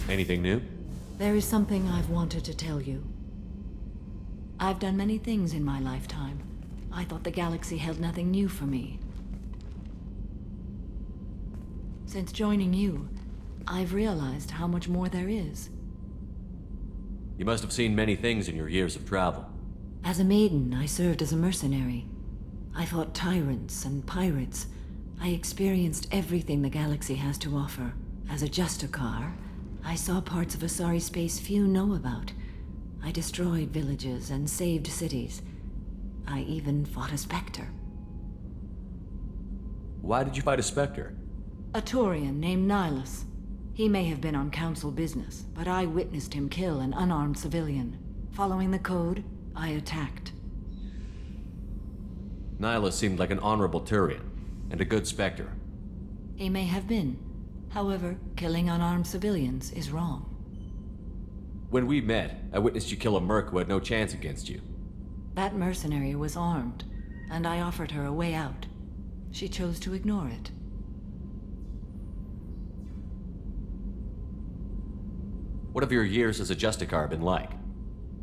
Anything new? There is something I've wanted to tell you. I've done many things in my lifetime. I thought the galaxy held nothing new for me. Since joining you, I've realized how much more there is. You must have seen many things in your years of travel. As a maiden, I served as a mercenary. I fought tyrants and pirates. I experienced everything the galaxy has to offer. As a Justicar, I saw parts of Asari space few know about. I destroyed villages and saved cities. I even fought a Spectre. Why did you fight a Spectre? A Turian named Nihilus. He may have been on Council business, but I witnessed him kill an unarmed civilian. Following the code, I attacked. Nihilus seemed like an honorable Turian, and a good Spectre. He may have been. However, killing unarmed civilians is wrong. When we met, I witnessed you kill a merc who had no chance against you. That mercenary was armed, and I offered her a way out. She chose to ignore it. What have your years as a Justicar been like?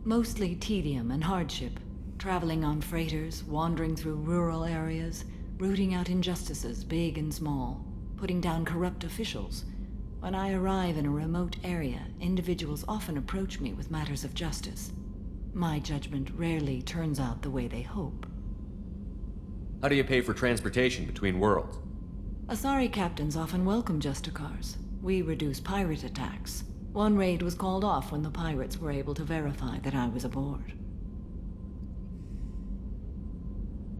Mostly tedium and hardship. Traveling on freighters, wandering through rural areas, rooting out injustices, big and small, putting down corrupt officials. When I arrive in a remote area, individuals often approach me with matters of justice. My judgment rarely turns out the way they hope. How do you pay for transportation between worlds? Asari captains often welcome Justicars. We reduce pirate attacks. One raid was called off when the pirates were able to verify that I was aboard.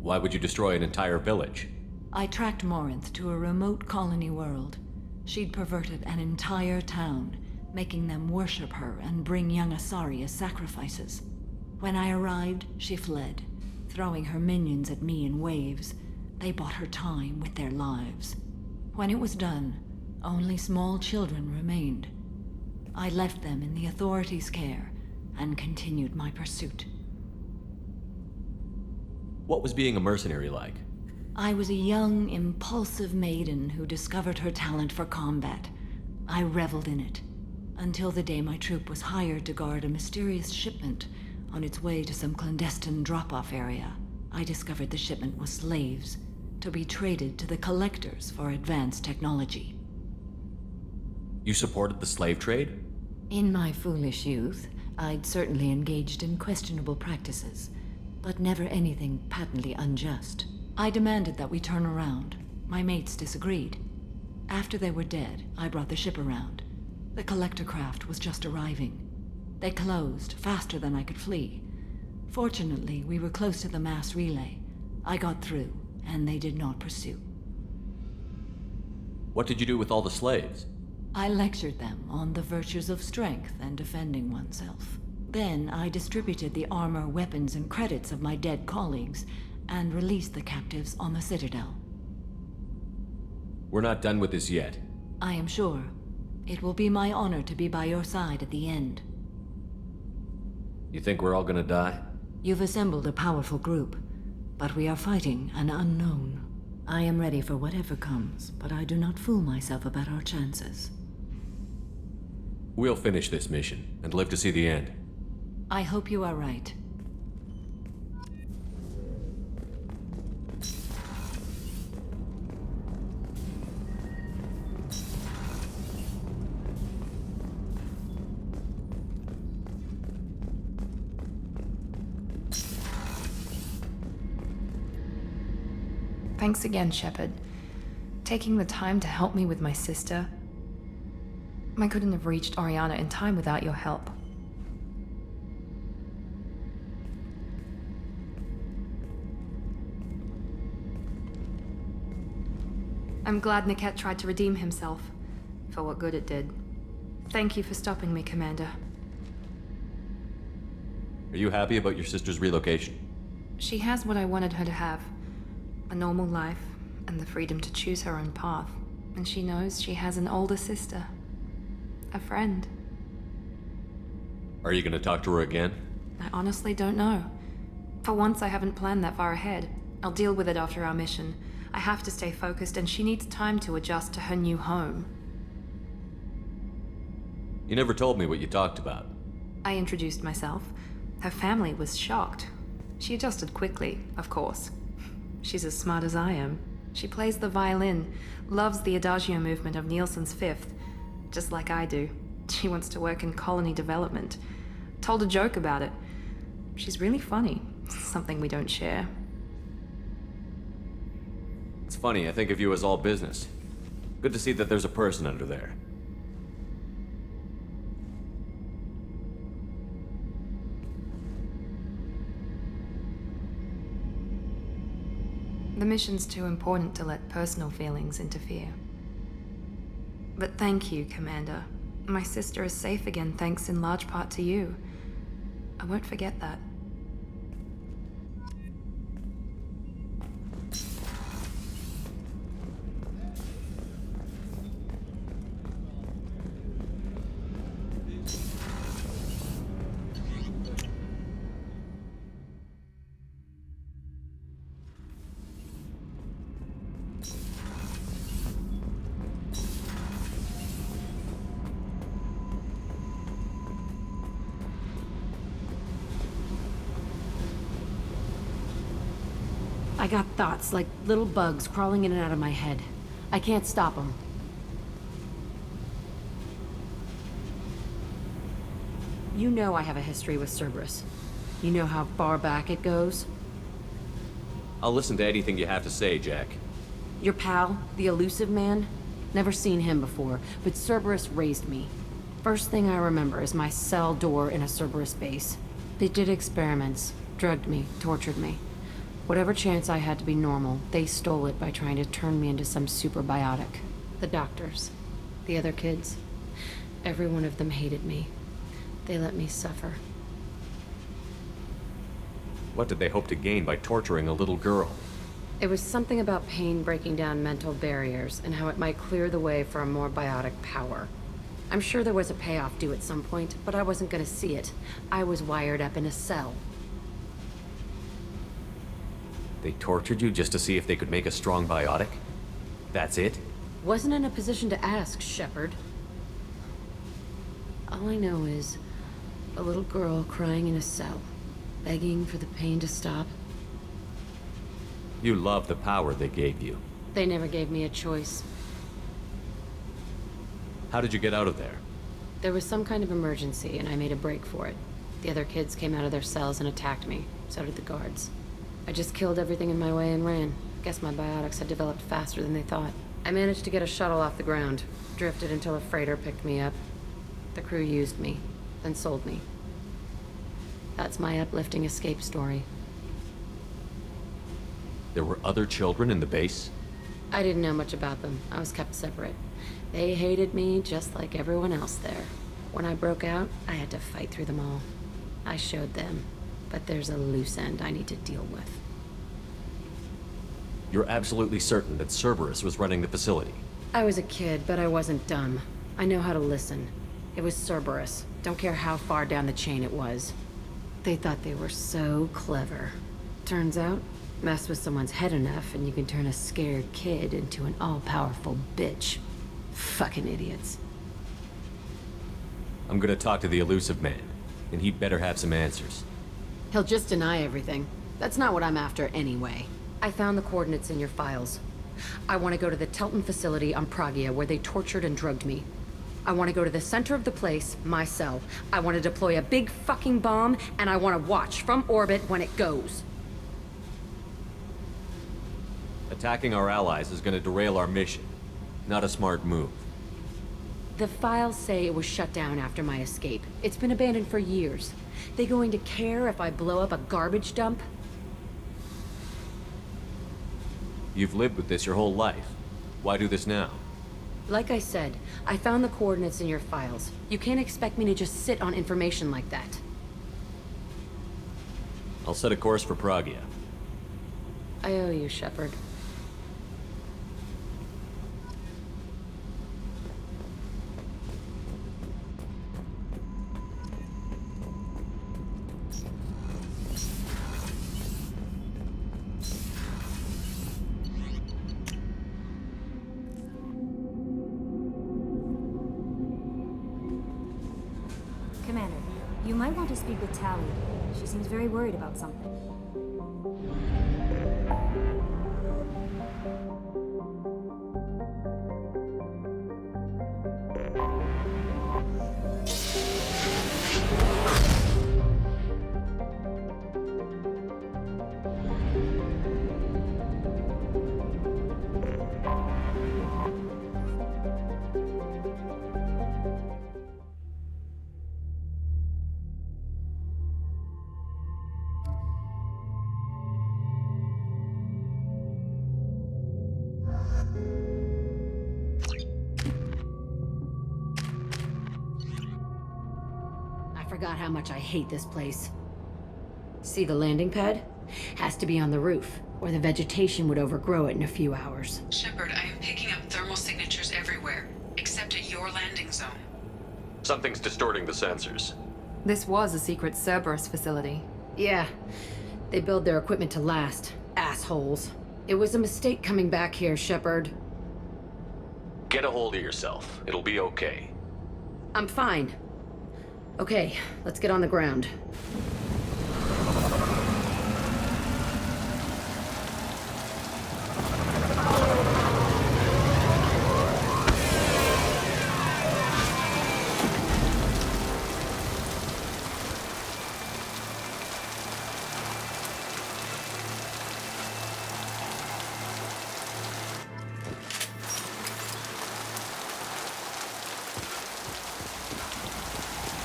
Why would you destroy an entire village? I tracked Morinth to a remote colony world. She'd perverted an entire town, making them worship her and bring young Asari as sacrifices. When I arrived, she fled, throwing her minions at me in waves. They bought her time with their lives. When it was done, only small children remained. I left them in the authorities' care and continued my pursuit. What was being a mercenary like? I was a young, impulsive maiden who discovered her talent for combat. I reveled in it, until the day my troop was hired to guard a mysterious shipment on its way to some clandestine drop-off area. I discovered the shipment was slaves, to be traded to the collectors for advanced technology. You supported the slave trade? In my foolish youth, I'd certainly engaged in questionable practices, but never anything patently unjust. I demanded that we turn around. My mates disagreed. After they were dead, I brought the ship around. The collector craft was just arriving. They closed faster than I could flee. Fortunately, we were close to the mass relay. I got through, and they did not pursue. What did you do with all the slaves? I lectured them on the virtues of strength and defending oneself. Then I distributed the armor, weapons, and credits of my dead colleagues and released the captives on the Citadel. We're not done with this yet. I am sure. It will be my honor to be by your side at the end. You think we're all gonna die? You've assembled a powerful group, but we are fighting an unknown. I am ready for whatever comes, but I do not fool myself about our chances. We'll finish this mission and live to see the end. I hope you are right. Thanks again, Shepard. Taking the time to help me with my sister. I couldn't have reached Oriana in time without your help. I'm glad Niket tried to redeem himself, for what good it did. Thank you for stopping me, Commander. Are you happy about your sister's relocation? She has what I wanted her to have. A normal life, and the freedom to choose her own path. And she knows she has an older sister. A friend. Are you gonna talk to her again? I honestly don't know. For once, I haven't planned that far ahead. I'll deal with it after our mission. I have to stay focused, and she needs time to adjust to her new home. You never told me what you talked about. I introduced myself. Her family was shocked. She adjusted quickly, of course. She's as smart as I am. She plays the violin, loves the adagio movement of Nielsen's Fifth, just like I do. She wants to work in colony development. Told a joke about it. She's really funny. Something we don't share. It's funny, I think of you as all business. Good to see that there's a person under there. The mission's too important to let personal feelings interfere. But thank you, Commander. My sister is safe again thanks in large part to you. I won't forget that. I got thoughts like little bugs crawling in and out of my head. I can't stop them. You know I have a history with Cerberus. You know how far back it goes? I'll listen to anything you have to say, Jack. Your pal, the elusive man? Never seen him before, but Cerberus raised me. First thing I remember is my cell door in a Cerberus base. They did experiments, drugged me, tortured me. Whatever chance I had to be normal, they stole it by trying to turn me into some superbiotic. The doctors, the other kids, every one of them hated me. They let me suffer. What did they hope to gain by torturing a little girl? It was something about pain breaking down mental barriers and how it might clear the way for a more biotic power. I'm sure there was a payoff due at some point, but I wasn't gonna see it. I was wired up in a cell. They tortured you just to see if they could make a strong biotic? That's it? Wasn't in a position to ask, Shepard. All I know is a little girl crying in a cell, begging for the pain to stop. You love the power they gave you. They never gave me a choice. How did you get out of there? There was some kind of emergency, and I made a break for it. The other kids came out of their cells and attacked me. So did the guards. I just killed everything in my way and ran. Guess my biotics had developed faster than they thought. I managed to get a shuttle off the ground. Drifted until a freighter picked me up. The crew used me, then sold me. That's my uplifting escape story. There were other children in the base? I didn't know much about them. I was kept separate. They hated me just like everyone else there. When I broke out, I had to fight through them all. I showed them, but there's a loose end I need to deal with. You're absolutely certain that Cerberus was running the facility? I was a kid, but I wasn't dumb. I know how to listen. It was Cerberus. Don't care how far down the chain it was. They thought they were so clever. Turns out, mess with someone's head enough and you can turn a scared kid into an all-powerful bitch. Fucking idiots. I'm gonna talk to the elusive man, and he'd better have some answers. He'll just deny everything. That's not what I'm after anyway. I found the coordinates in your files. I want to go to the Telton facility on Pragia where they tortured and drugged me. I want to go to the center of the place, my cell. I want to deploy a big fucking bomb, and I want to watch from orbit when it goes. Attacking our allies is gonna derail our mission. Not a smart move. The files say it was shut down after my escape. It's been abandoned for years. They going to care if I blow up a garbage dump? You've lived with this your whole life. Why do this now? Like I said, I found the coordinates in your files. You can't expect me to just sit on information like that. I'll set a course for Pragia. I owe you, Shepard. to speak with Tally. She seems very worried about something. I forgot how much I hate this place. See the landing pad? Has to be on the roof, or the vegetation would overgrow it in a few hours. Shepard, I am picking up thermal signatures everywhere, except at your landing zone. Something's distorting the sensors. This was a secret Cerberus facility. Yeah, they build their equipment to last. Assholes. It was a mistake coming back here, Shepard. Get a hold of yourself. It'll be okay. I'm fine. Okay, let's get on the ground.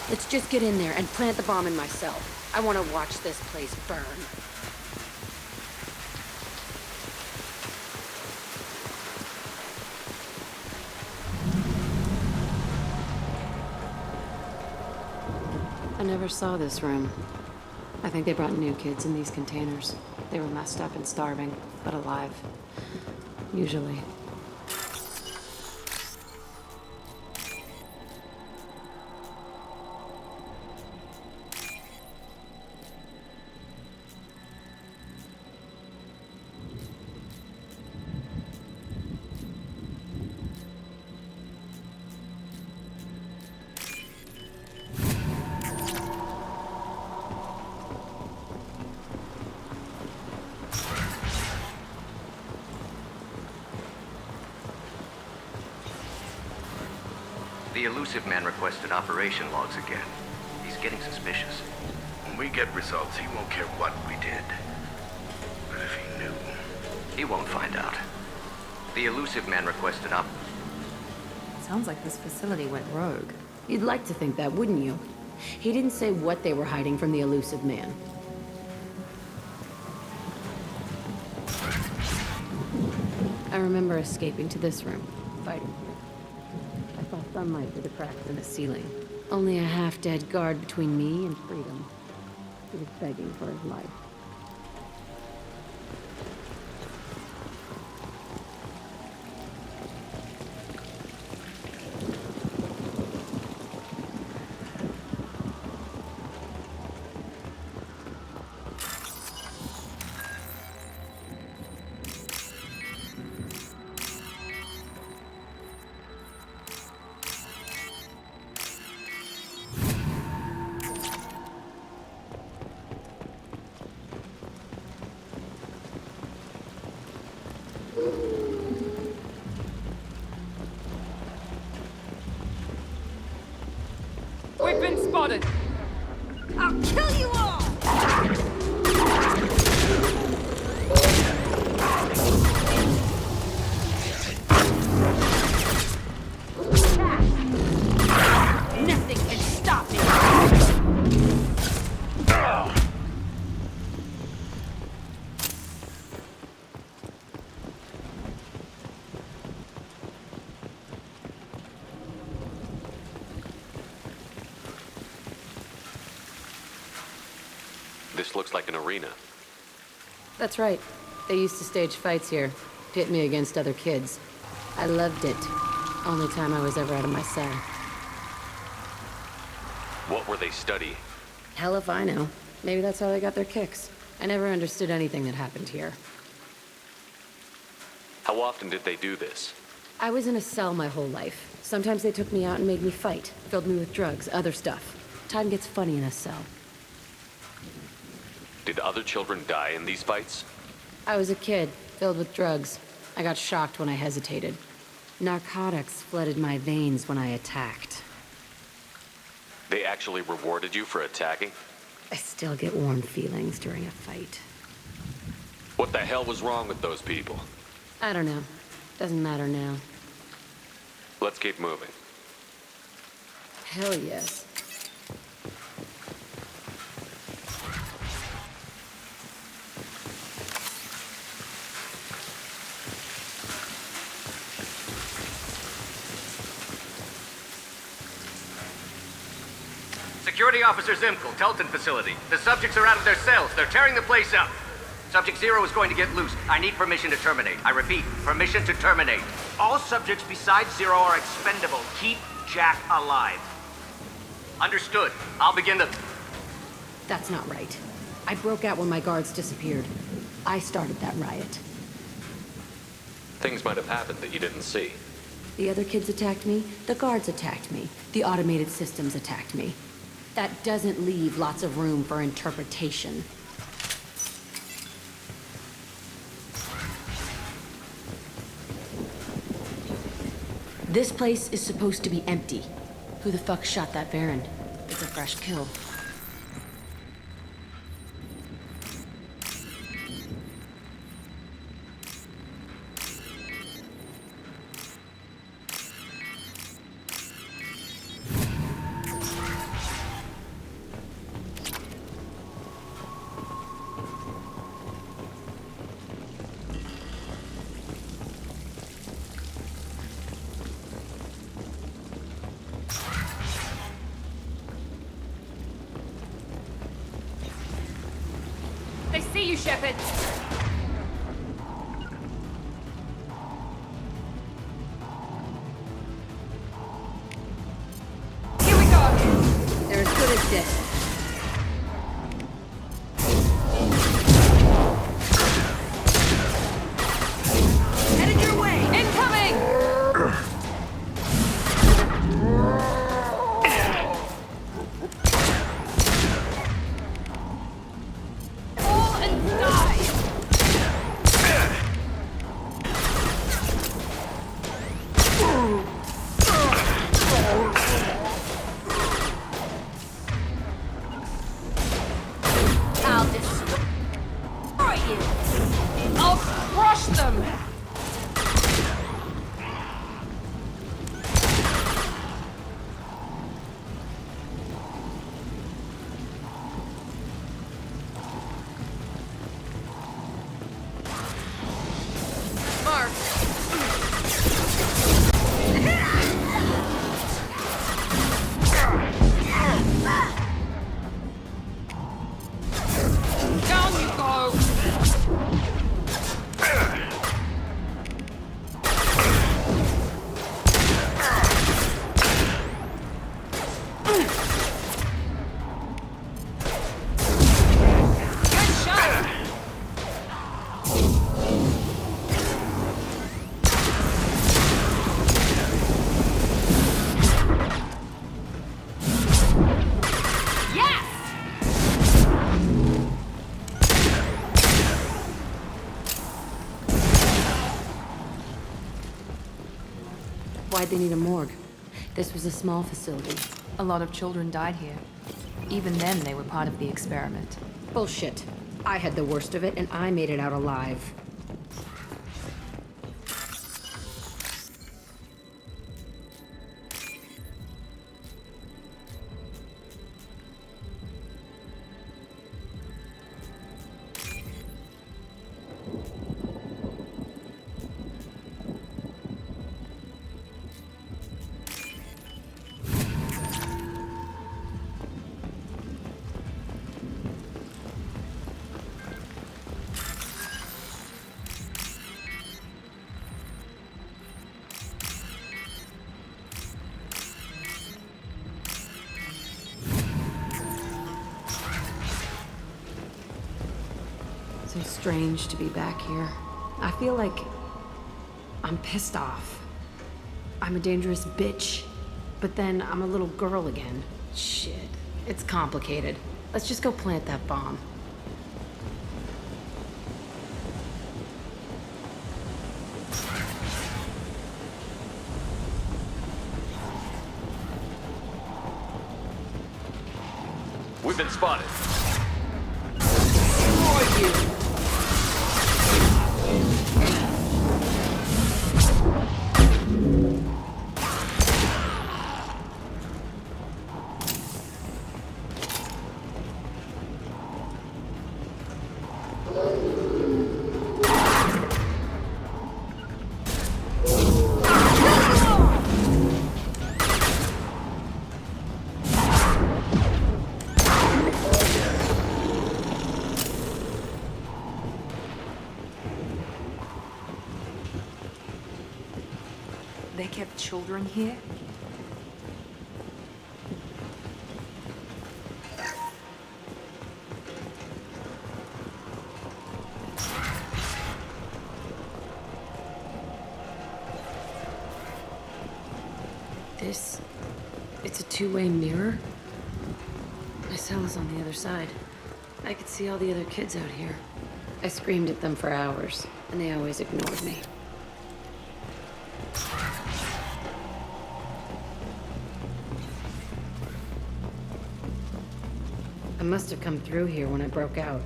Let's just get in there and plant the bomb in myself. I want to watch this place burn. I never saw this room. I think they brought new kids in these containers. They were messed up and starving, but alive. Usually. The elusive man requested operation logs again. He's getting suspicious. When we get results, he won't care what we did. But if he knew... He won't find out. The elusive man requested op... Sounds like this facility went rogue. You'd like to think that, wouldn't you? He didn't say what they were hiding from the elusive man. I remember escaping to this room, fighting here. I saw sunlight through the cracks in the ceiling. Only a half-dead guard between me and freedom. He was begging for his life. We've been spotted! I'll kill you all! Nothing can stop me! This looks like an arena. That's right. They used to stage fights here, pit me against other kids. I loved it. Only time I was ever out of my cell. What were they studying? Hell if I know. Maybe that's how they got their kicks. I never understood anything that happened here. How often did they do this? I was in a cell my whole life. Sometimes they took me out and made me fight, filled me with drugs, other stuff. Time gets funny in a cell. Did other children die in these fights? I was a kid, filled with drugs. I got shocked when I hesitated. Narcotics flooded my veins when I attacked. They actually rewarded you for attacking? I still get warm feelings during a fight. What the hell was wrong with those people? I don't know. Doesn't matter now. Let's keep moving. Hell yes. Security Officer Zimkel, Telton facility. The subjects are out of their cells. They're tearing the place up. Subject Zero is going to get loose. I need permission to terminate. I repeat, permission to terminate. All subjects besides Zero are expendable. Keep Jack alive. Understood. I'll begin the... That's not right. I broke out when my guards disappeared. I started that riot. Things might have happened that you didn't see. The other kids attacked me. The guards attacked me. The automated systems attacked me. That doesn't leave lots of room for interpretation. This place is supposed to be empty. Who the fuck shot that Baron? It's a fresh kill. They see you, Shepard! Here we go! They're as good as dead. Headed your way! Incoming! Fall and die! I'll destroy you! I'll crush them! Mark! Down you go! Good shot! Yes! Why'd they need a morgue? This was a small facility. A lot of children died here. Even then, they were part of the experiment. Bullshit. I had the worst of it, and I made it out alive. So strange to be back here. I feel like I'm pissed off. I'm a dangerous bitch, but then I'm a little girl again. Shit, it's complicated. Let's just go plant that bomb. We've been spotted. They kept children here? It's a two-way mirror? My cell is on the other side. I could see all the other kids out here. I screamed at them for hours, and they always ignored me. I must have come through here when I broke out,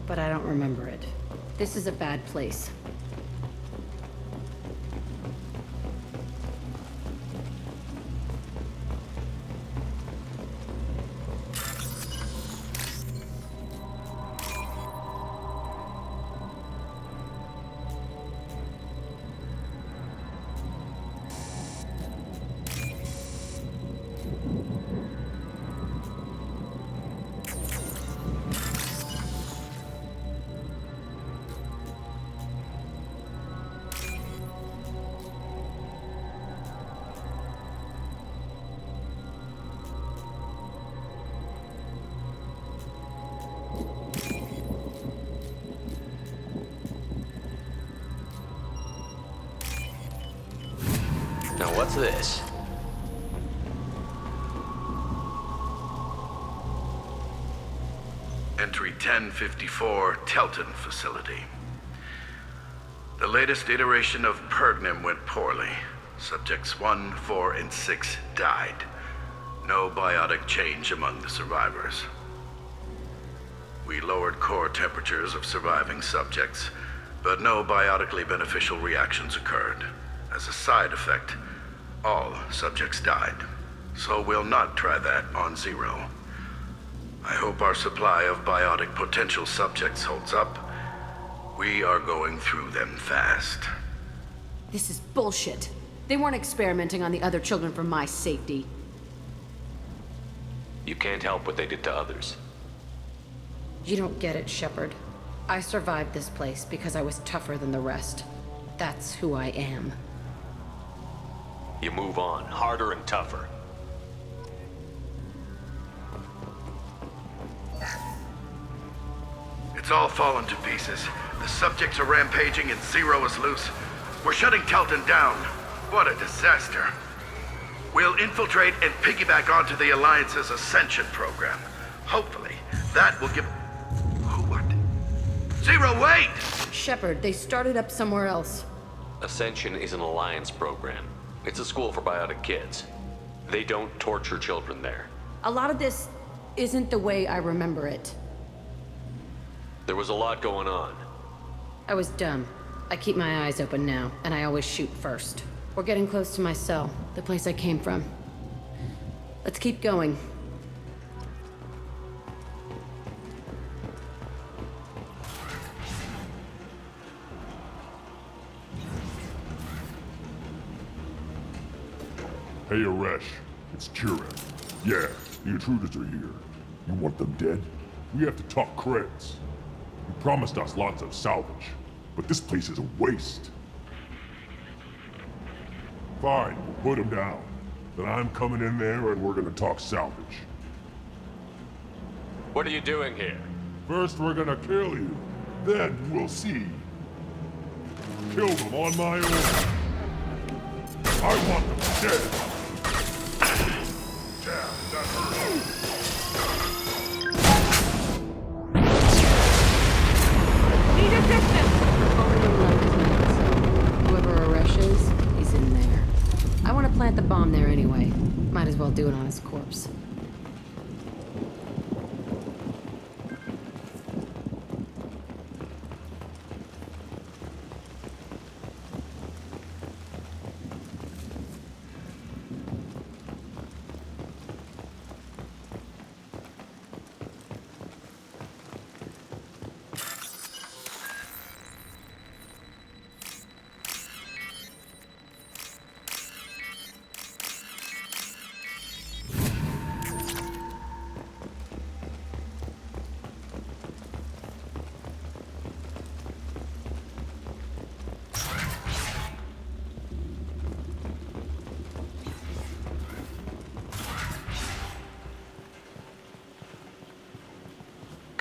but I don't remember it. This is a bad place. Now what's this? Entry 1054, Telton Facility. The latest iteration of Pergnim went poorly. Subjects 1, 4, and 6 died. No biotic change among the survivors. We lowered core temperatures of surviving subjects, but no biotically beneficial reactions occurred. As a side effect, all subjects died. So we'll not try that on Zero. I hope our supply of biotic potential subjects holds up. We are going through them fast. This is bullshit. They weren't experimenting on the other children for my safety. You can't help what they did to others. You don't get it, Shepard. I survived this place because I was tougher than the rest. That's who I am. You move on, harder and tougher. It's all fallen to pieces. The subjects are rampaging and Zero is loose. We're shutting Telton down. What a disaster. We'll infiltrate and piggyback onto the Alliance's Ascension program. Hopefully, that will give... What? Zero, wait! Shepard, they started up somewhere else. Ascension is an Alliance program. It's a school for biotic kids. They don't torture children there. A lot of this isn't the way I remember it. There was a lot going on. I was dumb. I keep my eyes open now, and I always shoot first. We're getting close to my cell, the place I came from. Let's keep going. Hey, Aresh. It's Kira. Yeah, the intruders are here. You want them dead? We have to talk credits. You promised us lots of salvage, but this place is a waste. Fine, we'll put them down. Then I'm coming in there and we're gonna talk salvage. What are you doing here? First we're gonna kill you, then we'll see. Kill them on my own. I want them dead. Damn, that hurt. Need assistance! Whoever Aresh is, he's in there. I want to plant the bomb there anyway. Might as well do it on his corpse.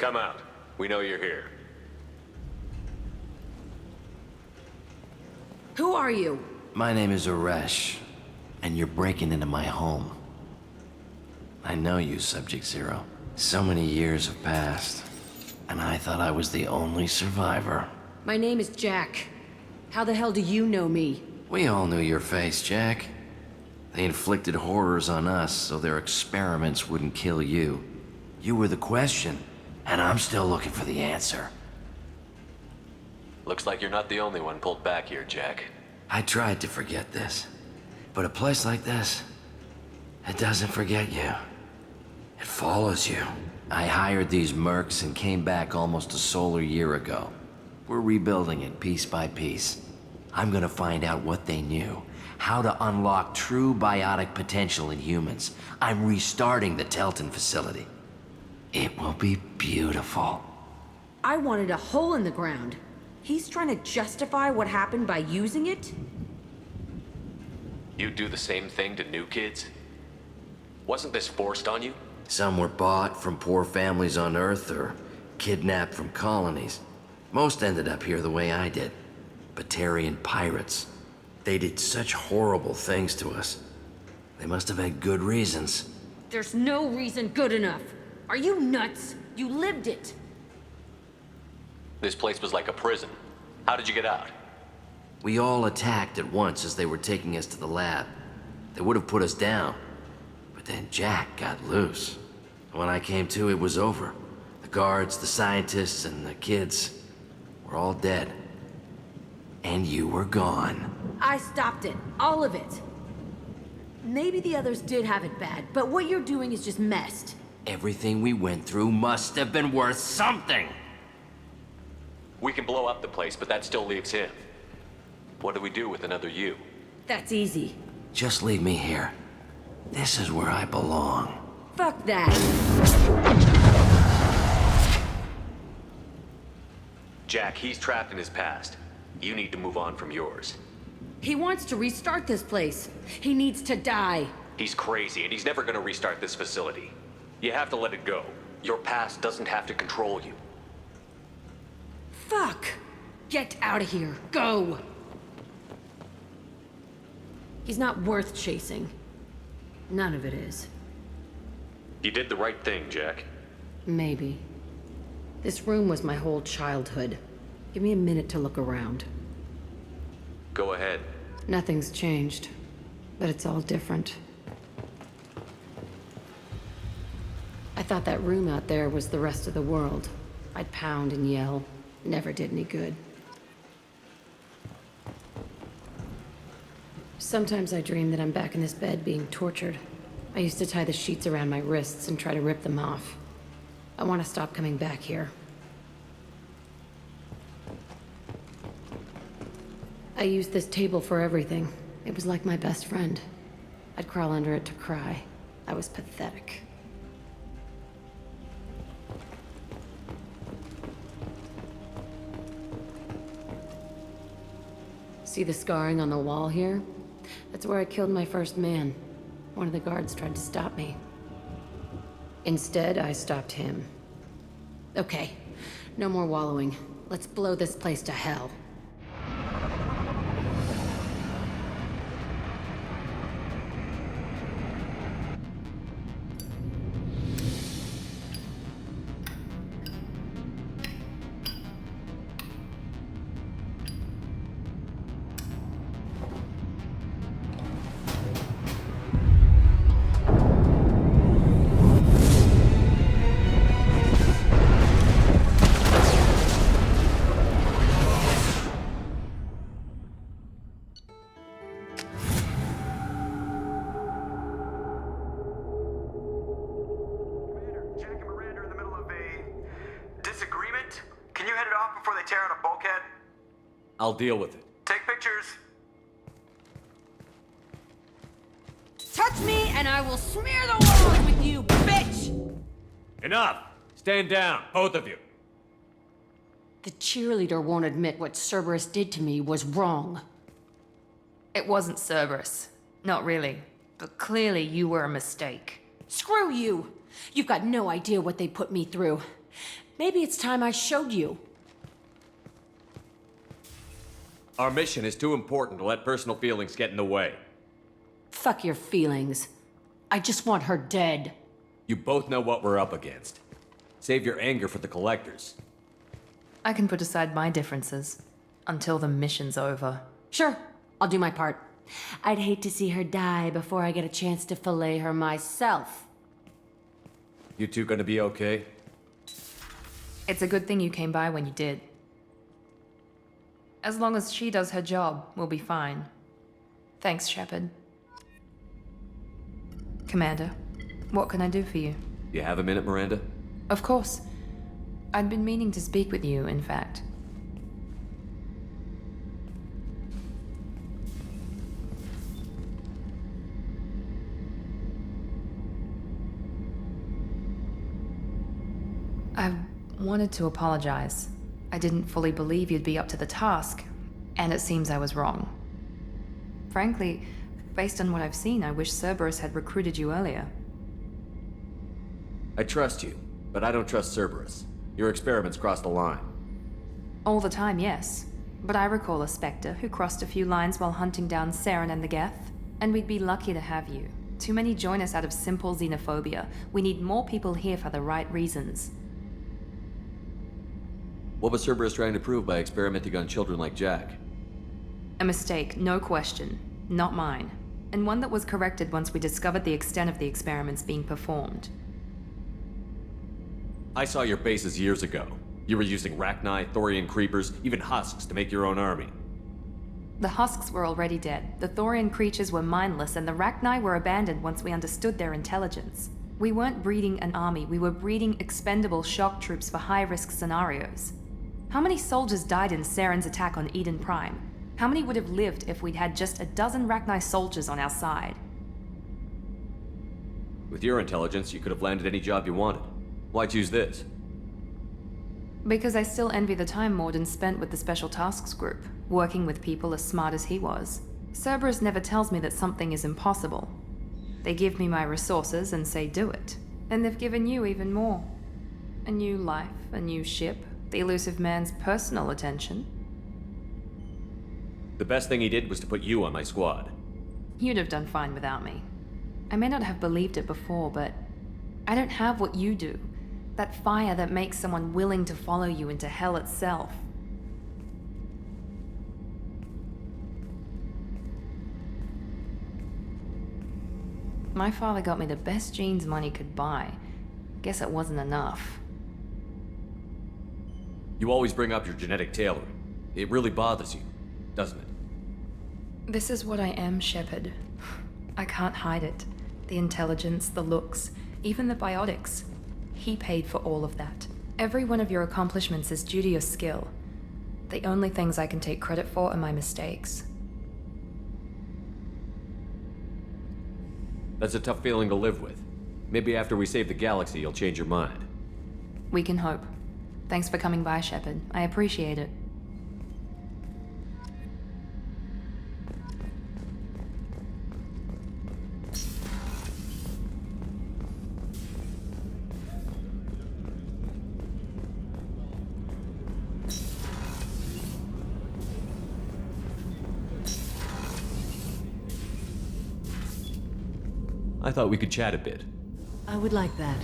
Come out. We know you're here. Who are you? My name is Uresh, and you're breaking into my home. I know you, Subject Zero. So many years have passed, and I thought I was the only survivor. My name is Jack. How the hell do you know me? We all knew your face, Jack. They inflicted horrors on us so their experiments wouldn't kill you. You were the question, and I'm still looking for the answer. Looks like you're not the only one pulled back here, Jack. I tried to forget this, but a place like this, it doesn't forget you. It follows you. I hired these mercs and came back almost a solar year ago. We're rebuilding it piece by piece. I'm gonna find out what they knew, how to unlock true biotic potential in humans. I'm restarting the Telton facility. It will be beautiful. I wanted a hole in the ground. He's trying to justify what happened by using it? You do the same thing to new kids? Wasn't this forced on you? Some were bought from poor families on Earth or kidnapped from colonies. Most ended up here the way I did. Batarian pirates. They did such horrible things to us. They must have had good reasons. There's no reason good enough. Are you nuts? You lived it. This place was like a prison. How did you get out? We all attacked at once as they were taking us to the lab. They would have put us down. But then Jack got loose. When I came to, it was over. The guards, the scientists, and the kids were all dead. And you were gone. I stopped it. All of it. Maybe the others did have it bad, but what you're doing is just messed. Everything we went through must have been worth something. We can blow up the place, but that still leaves him. What do we do with another you? That's easy. Just leave me here. This is where I belong. Fuck that. Jack, he's trapped in his past. You need to move on from yours. He wants to restart this place. He needs to die. He's crazy, and he's never gonna restart this facility. You have to let it go. Your past doesn't have to control you. Fuck! Get out of here. Go! He's not worth chasing. None of it is. You did the right thing, Jack. Maybe. This room was my whole childhood. Give me a minute to look around. Go ahead. Nothing's changed, but it's all different. I thought that room out there was the rest of the world. I'd pound and yell. Never did any good. Sometimes I dream that I'm back in this bed being tortured. I used to tie the sheets around my wrists and try to rip them off. I want to stop coming back here. I used this table for everything. It was like my best friend. I'd crawl under it to cry. I was pathetic. See the scarring on the wall here? That's where I killed my first man. One of the guards tried to stop me. Instead, I stopped him. Okay, no more wallowing. Let's blow this place to hell. I'll deal with it. Take pictures. Touch me and I will smear the walls with you, bitch! Enough! Stand down, both of you. The cheerleader won't admit what Cerberus did to me was wrong. It wasn't Cerberus. Not really. But clearly you were a mistake. Screw you! You've got no idea what they put me through. Maybe it's time I showed you. Our mission is too important to let personal feelings get in the way. Fuck your feelings. I just want her dead. You both know what we're up against. Save your anger for the collectors. I can put aside my differences until the mission's over. Sure, I'll do my part. I'd hate to see her die before I get a chance to fillet her myself. You two gonna be okay? It's a good thing you came by when you did. As long as she does her job, we'll be fine. Thanks, Shepard. Commander, what can I do for you? You have a minute, Miranda? Of course. I'd been meaning to speak with you, in fact. I wanted to apologize. I didn't fully believe you'd be up to the task, and it seems I was wrong. Frankly, based on what I've seen, I wish Cerberus had recruited you earlier. I trust you, but I don't trust Cerberus. Your experiments crossed the line. All the time, yes. But I recall a Spectre who crossed a few lines while hunting down Saren and the Geth, and we'd be lucky to have you. Too many join us out of simple xenophobia. We need more people here for the right reasons. What was Cerberus trying to prove by experimenting on children like Jack? A mistake, no question. Not mine. And one that was corrected once we discovered the extent of the experiments being performed. I saw your bases years ago. You were using Rachni, Thorian creepers, even husks to make your own army. The husks were already dead, the Thorian creatures were mindless, and the Rachni were abandoned once we understood their intelligence. We weren't breeding an army, we were breeding expendable shock troops for high-risk scenarios. How many soldiers died in Saren's attack on Eden Prime? How many would have lived if we'd had just a dozen Rachni soldiers on our side? With your intelligence, you could have landed any job you wanted. Why choose this? Because I still envy the time Morden spent with the Special Tasks Group, working with people as smart as he was. Cerberus never tells me that something is impossible. They give me my resources and say do it. And they've given you even more. A new life, a new ship, the elusive man's personal attention. The best thing he did was to put you on my squad. You'd have done fine without me. I may not have believed it before, but I don't have what you do. That fire that makes someone willing to follow you into hell itself. My father got me the best genes money could buy. Guess it wasn't enough. You always bring up your genetic tailoring. It really bothers you, doesn't it? This is what I am, Shepard. I can't hide it. The intelligence, the looks, even the biotics. He paid for all of that. Every one of your accomplishments is due to your skill. The only things I can take credit for are my mistakes. That's a tough feeling to live with. Maybe after we save the galaxy, you'll change your mind. We can hope. Thanks for coming by, Shepard. I appreciate it. I thought we could chat a bit. I would like that.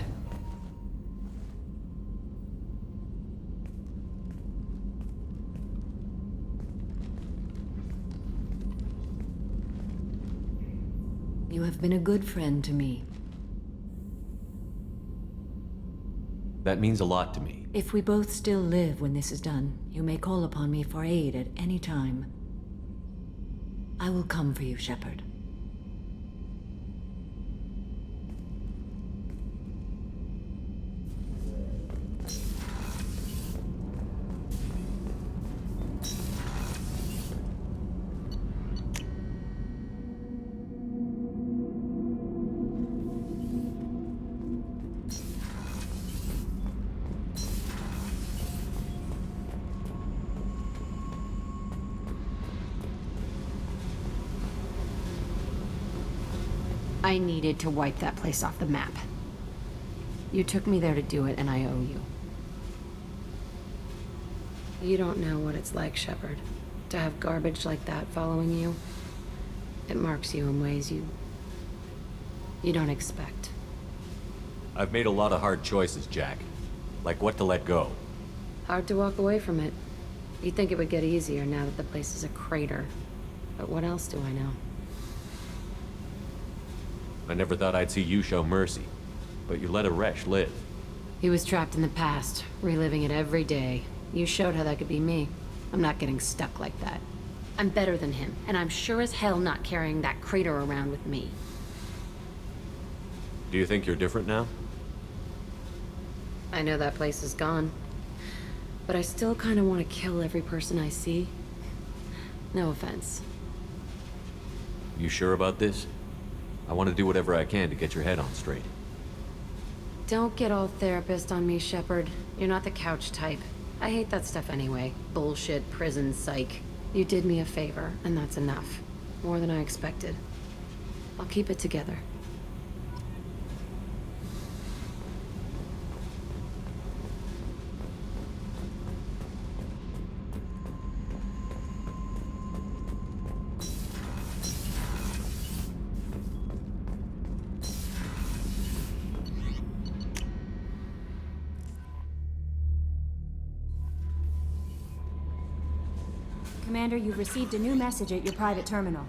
You have been a good friend to me. That means a lot to me. If we both still live when this is done, you may call upon me for aid at any time. I will come for you, Shepard. I needed to wipe that place off the map. You took me there to do it, and I owe you. You don't know what it's like, Shepard. To have garbage like that following you. It marks you in ways you don't expect. I've made a lot of hard choices, Jack. Like what to let go. Hard to walk away from it. You'd think it would get easier now that the place is a crater. But what else do I know? I never thought I'd see you show mercy. But you let a wretch live. He was trapped in the past, reliving it every day. You showed how that could be me. I'm not getting stuck like that. I'm better than him, and I'm sure as hell not carrying that crater around with me. Do you think you're different now? I know that place is gone. But I still kind of want to kill every person I see. No offense. You sure about this? I want to do whatever I can to get your head on straight. Don't get all therapist on me, Shepard. You're not the couch type. I hate that stuff anyway. Bullshit, prison, psych. You did me a favor, and that's enough. More than I expected. I'll keep it together. Commander, you've received a new message at your private terminal.